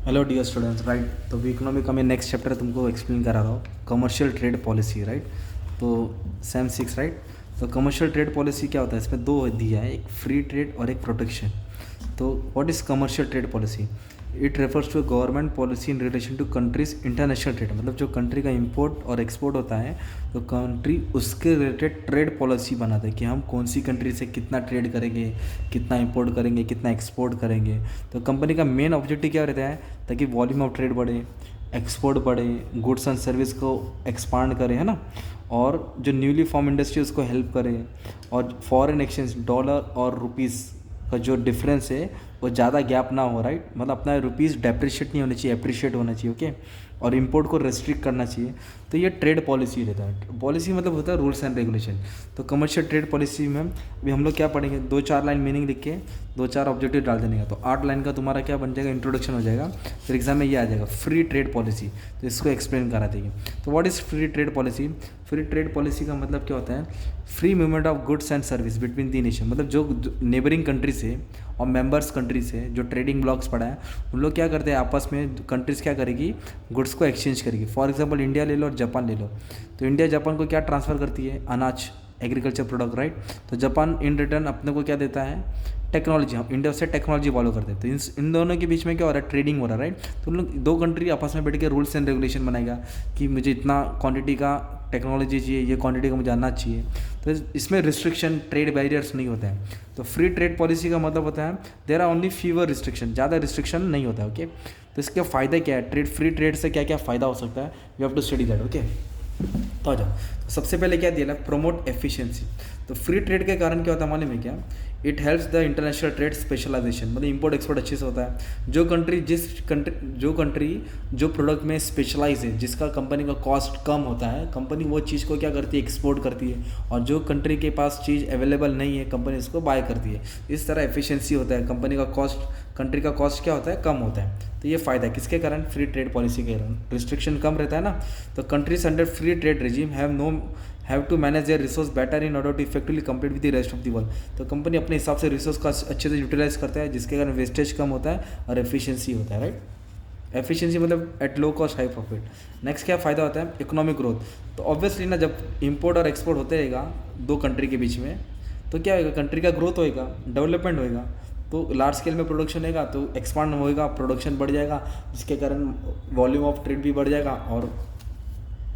Hello dear students, right. तो अभी economy का मैं नेक्स्ट चैप्टर तुमको एक्सप्लेन करा रहा हूँ, कमर्शियल ट्रेड पॉलिसी, राइट। तो सेम सिक्स, राइट। तो कमर्शियल ट्रेड पॉलिसी क्या होता है, इसमें दो दिया है, एक फ्री ट्रेड और एक प्रोटेक्शन। तो what is commercial trade policy? It refers to government policy in relation to countries international trade. मतलब जो कंट्री का इंपोर्ट और एक्सपोर्ट होता है तो कंट्री उसके रिलेटेड ट्रेड पॉलिसी बनाता है कि हम कौन सी कंट्री से कितना ट्रेड करेंगे, कितना इंपोर्ट करेंगे, कितना एक्सपोर्ट करेंगे। तो कंपनी का मेन ऑब्जेक्टिव क्या रहता है, ताकि वॉल्यूम ऑफ ट्रेड बढ़े, एक्सपोर्ट बढ़े, गुड्स एंड सर्विस को एक्सपांड करे, है ना। और जो न्यूली फॉर्म इंडस्ट्री उसको हेल्प करे, और फॉरेन एक्सचेंज डॉलर और रुपीज़ का जो डिफरेंस है वो ज़्यादा गैप ना हो, राइट। मतलब अपना रुपीज़ डेप्रिशिएट नहीं होना चाहिए, अप्रिशिएट होना चाहिए, ओके। और इंपोर्ट को रेस्ट्रिक्ट करना चाहिए। तो ये ट्रेड पॉलिसी रहता है। पॉलिसी मतलब होता है रूल्स एंड रेगुलेशन। तो कमर्शियल ट्रेड पॉलिसी में अभी हम लोग क्या पढ़ेंगे, 2-4 लाइन मीनिंग लिख के 2-4 ऑब्जेक्टिव डाल देने का, तो 8 लाइन का तुम्हारा क्या बन जाएगा, इंट्रोडक्शन हो जाएगा। फिर एग्जाम में ये आ जाएगा फ्री ट्रेड पॉलिसी, तो इसको एक्सप्लेन करा देंगे। तो what is free trade policy? Free trade policy का मतलब क्या होता है, free movement of goods and service between the nation. मतलब जो नेबरिंग कंट्री से और मेंबर्स कंट्री से जो ट्रेडिंग ब्लॉक्स पड़ा है, उन लोग क्या करते हैं, आपस में कंट्रीज़ क्या करेगी, गुड्स को एक्सचेंज करेगी। फॉर एग्जांपल इंडिया ले लो और जापान ले लो। तो इंडिया जापान को क्या ट्रांसफ़र करती है, अनाज, एग्रीकल्चर प्रोडक्ट, राइट। तो जापान इन रिटर्न अपने को क्या देता है, टेक्नोलॉजी। हम इंडिया से टेक्नोलॉजी फॉलो करते हैं। तो इन दोनों के बीच में क्या हो रहा है, ट्रेडिंग हो रहा है, राइट। तो उन लोग दो कंट्री आपस में बैठ के रूल्स एंड रेगुलेशन बनाएगा कि मुझे इतना क्वांटिटी का टेक्नोलॉजी चाहिए, ये क्वांटिटी का मुझे अनाज चाहिए। तो इसमें रिस्ट्रिक्शन, ट्रेड बैरियर्स नहीं होते हैं। तो फ्री ट्रेड पॉलिसी का मतलब होता है there are only fewer restriction, ज़्यादा रिस्ट्रिक्शन नहीं होता है, ओके। तो इसके फ़ायदे क्या है, ट्रेड, फ्री ट्रेड से क्या क्या फ़ायदा हो सकता है, we have to study that, okay. तो आ जाओ। तो सबसे पहले क्या दिया है, प्रमोट एफिशिएंसी। तो फ्री ट्रेड के कारण क्या होता है मालूम है क्या, it helps the international trade specialisation. मतलब इंपोर्ट एक्सपोर्ट अच्छे से होता है। जो कंट्री जो प्रोडक्ट में स्पेशलाइज है, जिसका कंपनी का कॉस्ट कम होता है, कंपनी वो चीज़ को क्या करती है, एक्सपोर्ट करती है। और जो कंट्री के पास चीज़ अवेलेबल नहीं है, कंपनी उसको बाय करती है। इस तरह एफिशिएंसी होता है, कंपनी का कॉस्ट, कंट्री का कॉस्ट क्या होता है, कम होता है। तो ये फ़ायदा है किसके कारण, फ्री ट्रेड पॉलिसी के कारण। रिस्ट्रिक्शन कम रहता है ना। तो countries under free trade regime have to manage their resource better in order to effectively compete with the rest of the world. तो कंपनी अपने हिसाब से रिसोर्स का अच्छे से यूटिलाइज करता है, जिसके कारण वेस्टेज कम होता है और एफिशिएंसी होता है, राइट। एफिशिएंसी मतलब at low cost high profit. Next क्या फ़ायदा होता है, इकोनॉमिक ग्रोथ। तो ऑब्वियसली ना, जब इंपोर्ट और एक्सपोर्ट होते रहेगा दो कंट्री के बीच में, तो क्या होगा, कंट्री का ग्रोथ होएगा, डेवलपमेंट होएगा। तो लार्ज स्केल में प्रोडक्शन होगा तो एक्सपांड होएगा, प्रोडक्शन बढ़ जाएगा, जिसके कारण वॉल्यूम ऑफ ट्रेड भी बढ़ जाएगा और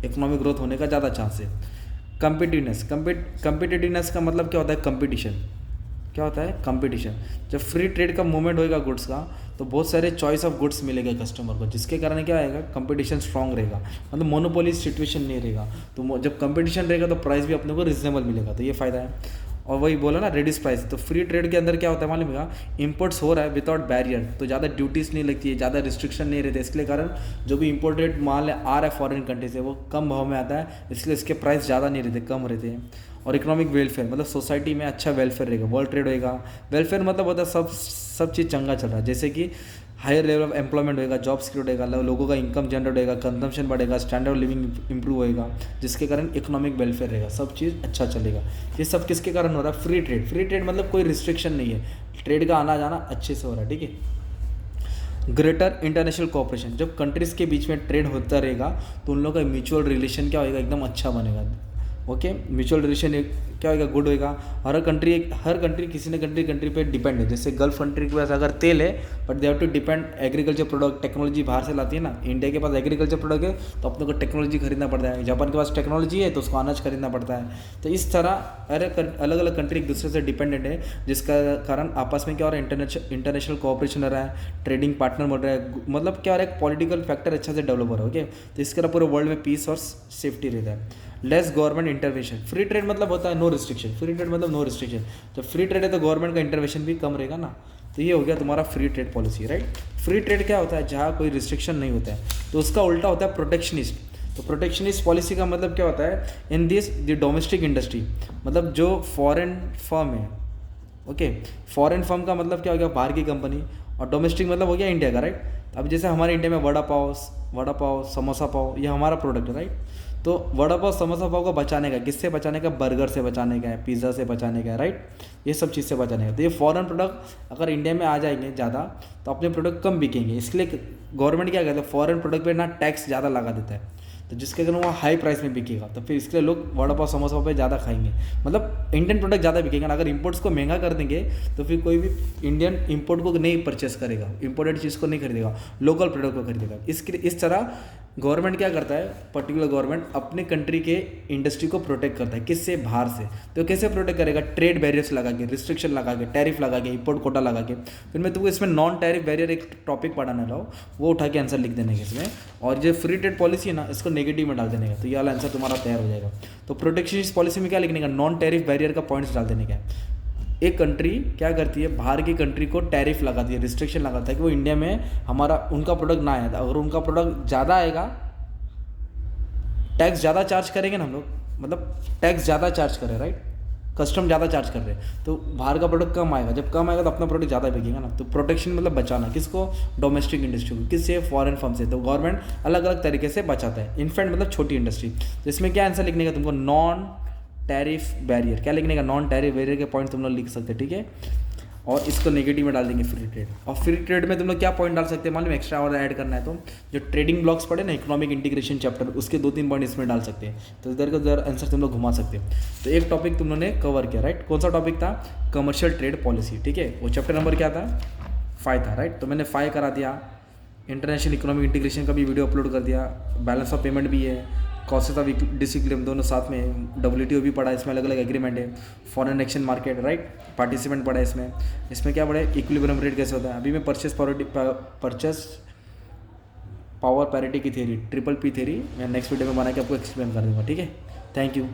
इकोनॉमिक ग्रोथ होने का ज़्यादा चांस है। कंपिटिटिवनेस का मतलब क्या होता है, कंपटीशन। क्या होता है, कंपटीशन। जब फ्री ट्रेड का मूवमेंट होएगा गुड्स का, तो बहुत सारे चॉइस ऑफ गुड्स मिलेगा कस्टमर को, जिसके कारण क्या आएगा, कंपटीशन स्ट्रांग रहेगा। मतलब मोनोपोली सिचुएशन नहीं रहेगा। तो जब कंपटीशन रहेगा तो प्राइस भी अपने को रिजनेबल मिलेगा। तो ये फ़ायदा है। और वही बोला ना, रेड्यूस प्राइस। तो फ्री ट्रेड के अंदर क्या होता है मालूम है, इंपोर्ट्स हो रहा है विदाउट बैरियर, तो ज़्यादा ड्यूटीज़ नहीं लगती है, ज़्यादा रिस्ट्रिक्शन नहीं रहते। इसके कारण जो भी इंपोर्टेड माल आ रहा है फॉरेन कंट्री से, वो कम भाव में आता है, इसलिए इसके प्राइस ज़्यादा नहीं रहते, कम रहते हैं। और इकोनॉमिक वेलफेयर, मतलब सोसाइटी में अच्छा वेलफेयर रहेगा, वर्ल्ड ट्रेड होएगा। वेलफेयर मतलब होता है सब चीज़ चंगा चल रहा है, जैसे कि हायर लेवल ऑफ एम्प्लॉयमेंट होएगा, जॉब सिक्योर होएगा, लोगों का इनकम जनरेट होएगा, कंजम्पशन बढ़ेगा, स्टैंडर्ड ऑफ लिविंग इंप्रूव होएगा, जिसके कारण इकोनॉमिक वेलफेयर रहेगा, सब चीज़ अच्छा चलेगा। ये सब किसके कारण हो रहा है, फ्री ट्रेड। फ्री ट्रेड मतलब कोई रिस्ट्रिक्शन नहीं है, ट्रेड का आना जाना अच्छे से हो रहा है, ठीक है। ग्रेटर इंटरनेशनल कोऑपरेशन, जब कंट्रीज़ के बीच में ट्रेड होता रहेगा तो उन लोगों का म्यूचुअल रिलेशन क्या होएगा, एकदम अच्छा बनेगा, ओके। म्यूचुअल रिलेशन क्या होएगा, गुड होएगा। हर कंट्री किसी न कंट्री पे डिपेंड है। जैसे गल्फ कंट्री के पास अगर तेल है, but they have to depend agriculture product, technology बाहर से लाती है ना। इंडिया के पास एग्रीकल्चर प्रोडक्ट है तो अपने को टेक्नोलॉजी खरीदना पड़ता है। जापान के पास टेक्नोलॉजी है तो उसको अनाज खरीदना पड़ता है। तो इस तरह अलग अलग कंट्री एक दूसरे से डिपेंडेंट है, जिसका कारण आपस में क्या हो रहा है, इंटरनेशनल कोऑपरेशन हो रहा है, ट्रेडिंग पार्टनर बढ़ रहा है। मतलब क्या हो रहा है, एक पॉलिटिकल फैक्टर अच्छा से डेवलप हो रहा है, ओके। तो इसके पूरे वर्ल्ड में पीस और सेफ्टी रहता है। Less government intervention. Free trade मतलब होता है नो रिस्ट्रिक्शन। फ्री ट्रेड मतलब नो रिस्ट्रिक्शन। जब फ्री ट्रेड है तो गवर्नमेंट का इंटरवेंशन भी कम रहेगा ना। तो ये हो गया तुम्हारा free trade policy, right. Free trade क्या होता है, जहाँ कोई रिस्ट्रिक्शन नहीं होता है। तो उसका उल्टा होता है प्रोटेक्शनिस्ट। तो प्रोटेक्शनिस्ट पॉलिसी का मतलब क्या होता है, in this the domestic industry, मतलब जो फॉरेन फर्म है, ओके। फॉरेन फर्म का मतलब क्या हो गया, बाहर की कंपनी। और डोमेस्टिक मतलब हो गया इंडिया का, राइट। अब जैसे हमारे इंडिया में वड़ा पाव, समोसा पाव, ये हमारा प्रोडक्ट है, राइट। तो वड़ा पाव समोसा पाव को बचाने का, किससे बचाने का, बर्गर से बचाने का है, पिज़्ज़ा से बचाने का है, राइट, ये सब चीज़ से बचाने का। तो ये फॉरेन प्रोडक्ट अगर इंडिया में आ जाएंगे ज़्यादा तो अपने प्रोडक्ट कम बिकेंगे, इसके लिए गवर्नमेंट क्या कहते हैं, फॉरेन प्रोडक्ट पे ना टैक्स ज़्यादा लगा देता है, तो जिसके कारण वो हाई प्राइस में बिकेगा, तो फिर इसके लिए लोग वड़ा पाव समोसा पे ज़्यादा खाएंगे, मतलब इंडियन प्रोडक्ट ज़्यादा बिकेंगे। अगर इंपोर्ट्स को महंगा कर देंगे तो फिर कोई भी इंडियन इंपोर्ट को नहीं परचेस करेगा, इंपोर्टेड चीज़ को नहीं खरीदेगा, लोकल प्रोडक्ट को खरीदेगा। इस तरह गवर्नमेंट क्या करता है, पर्टिकुलर गवर्नमेंट अपने कंट्री के इंडस्ट्री को प्रोटेक्ट करता है, किससे, बाहर से। तो कैसे प्रोटेक्ट करेगा, ट्रेड बैरियर्स लगा के, रिस्ट्रिक्शन लगा के, टैरिफ लगा के, इंपोर्ट कोटा लगा के। फिर मैं तुमको इसमें नॉन टैरिफ बैरियर एक टॉपिक पढ़ाने रहा हूँ, वो उठा के आंसर लिख देने का इसमें, और जो फ्री ट्रेड पॉलिसी है ना, इसको नेगेटिव में डाल देने का, तो ये वाला आंसर तुम्हारा तैयार हो जाएगा। तो प्रोटेक्शनिस्ट पॉलिसी में क्या लिखने का, नॉन टैरिफ बैरियर का पॉइंट्स डाल देने का है। एक कंट्री क्या करती है, बाहर की कंट्री को टैरिफ लगाती है, रिस्ट्रिक्शन लगाता है कि वो इंडिया में हमारा उनका प्रोडक्ट ना आए, अगर उनका प्रोडक्ट ज़्यादा आएगा, टैक्स ज़्यादा चार्ज करेंगे ना हम लोग, मतलब टैक्स ज़्यादा चार्ज कर रहे हैं, राइट, कस्टम ज़्यादा चार्ज कर रहे हैं, तो बाहर का प्रोडक्ट कम आएगा, जब कम आएगा तो अपना प्रोडक्ट ज़्यादा बिकेगा ना। तो प्रोटेक्शन मतलब बचाना, किसको, डोमेस्टिक इंडस्ट्री को, किससे, फॉरेन फर्म से। तो गवर्नमेंट अलग अलग तरीके से बचाता है, इनफैक्ट मतलब छोटी इंडस्ट्री। तो इसमें क्या आंसर लिखने का तुमको, नॉन टैरिफ बैरियर, क्या लिखने का, नॉन टैरिफ बैरियर के पॉइंट तुम लोग लिख सकते हैं, ठीक है। और इसको नेगेटिव में डाल देंगे फ्री ट्रेड। और फ्री ट्रेड में तुम लोग क्या पॉइंट डाल सकते हैं मालूम, एक्स्ट्रा और ऐड करना है तो जो ट्रेडिंग ब्लॉक्स पढ़े ना, इकोनॉमिक इंटीग्रेशन चैप्टर, उसके 2-3 पॉइंट इसमें डाल सकते हैं, तो इधर का उधर आंसर तुम लोग घुमा सकते हैं। तो एक टॉपिक तुम लोगों ने कवर किया, राइट, कौन सा टॉपिक था, कमर्शियल ट्रेड पॉलिसी, ठीक है। वो चैप्टर नंबर क्या था, 5 था, राइट। तो मैंने 5 करा दिया, इंटरनेशनल इकोनॉमिक इंटीग्रेशन का भी वीडियो अपलोड कर दिया, बैलेंस ऑफ पेमेंट भी है, कॉसेस ऑफ डिसिक्लिम दोनों साथ में, WTO भी पढ़ा, इसमें अलग अलग एग्रीमेंट है, foreign exchange market, right, participant पढ़ा है इसमें क्या पढ़ा है, इक्विलिब्रियम रेट कैसे होता है। अभी मैं परचेस पावर पैरिटी की थेरी, ट्रिपल P थेरी मैं नेक्स्ट वीडियो में बना के आपको एक्सप्लेन कर दूंगा, ठीक है। Thank you.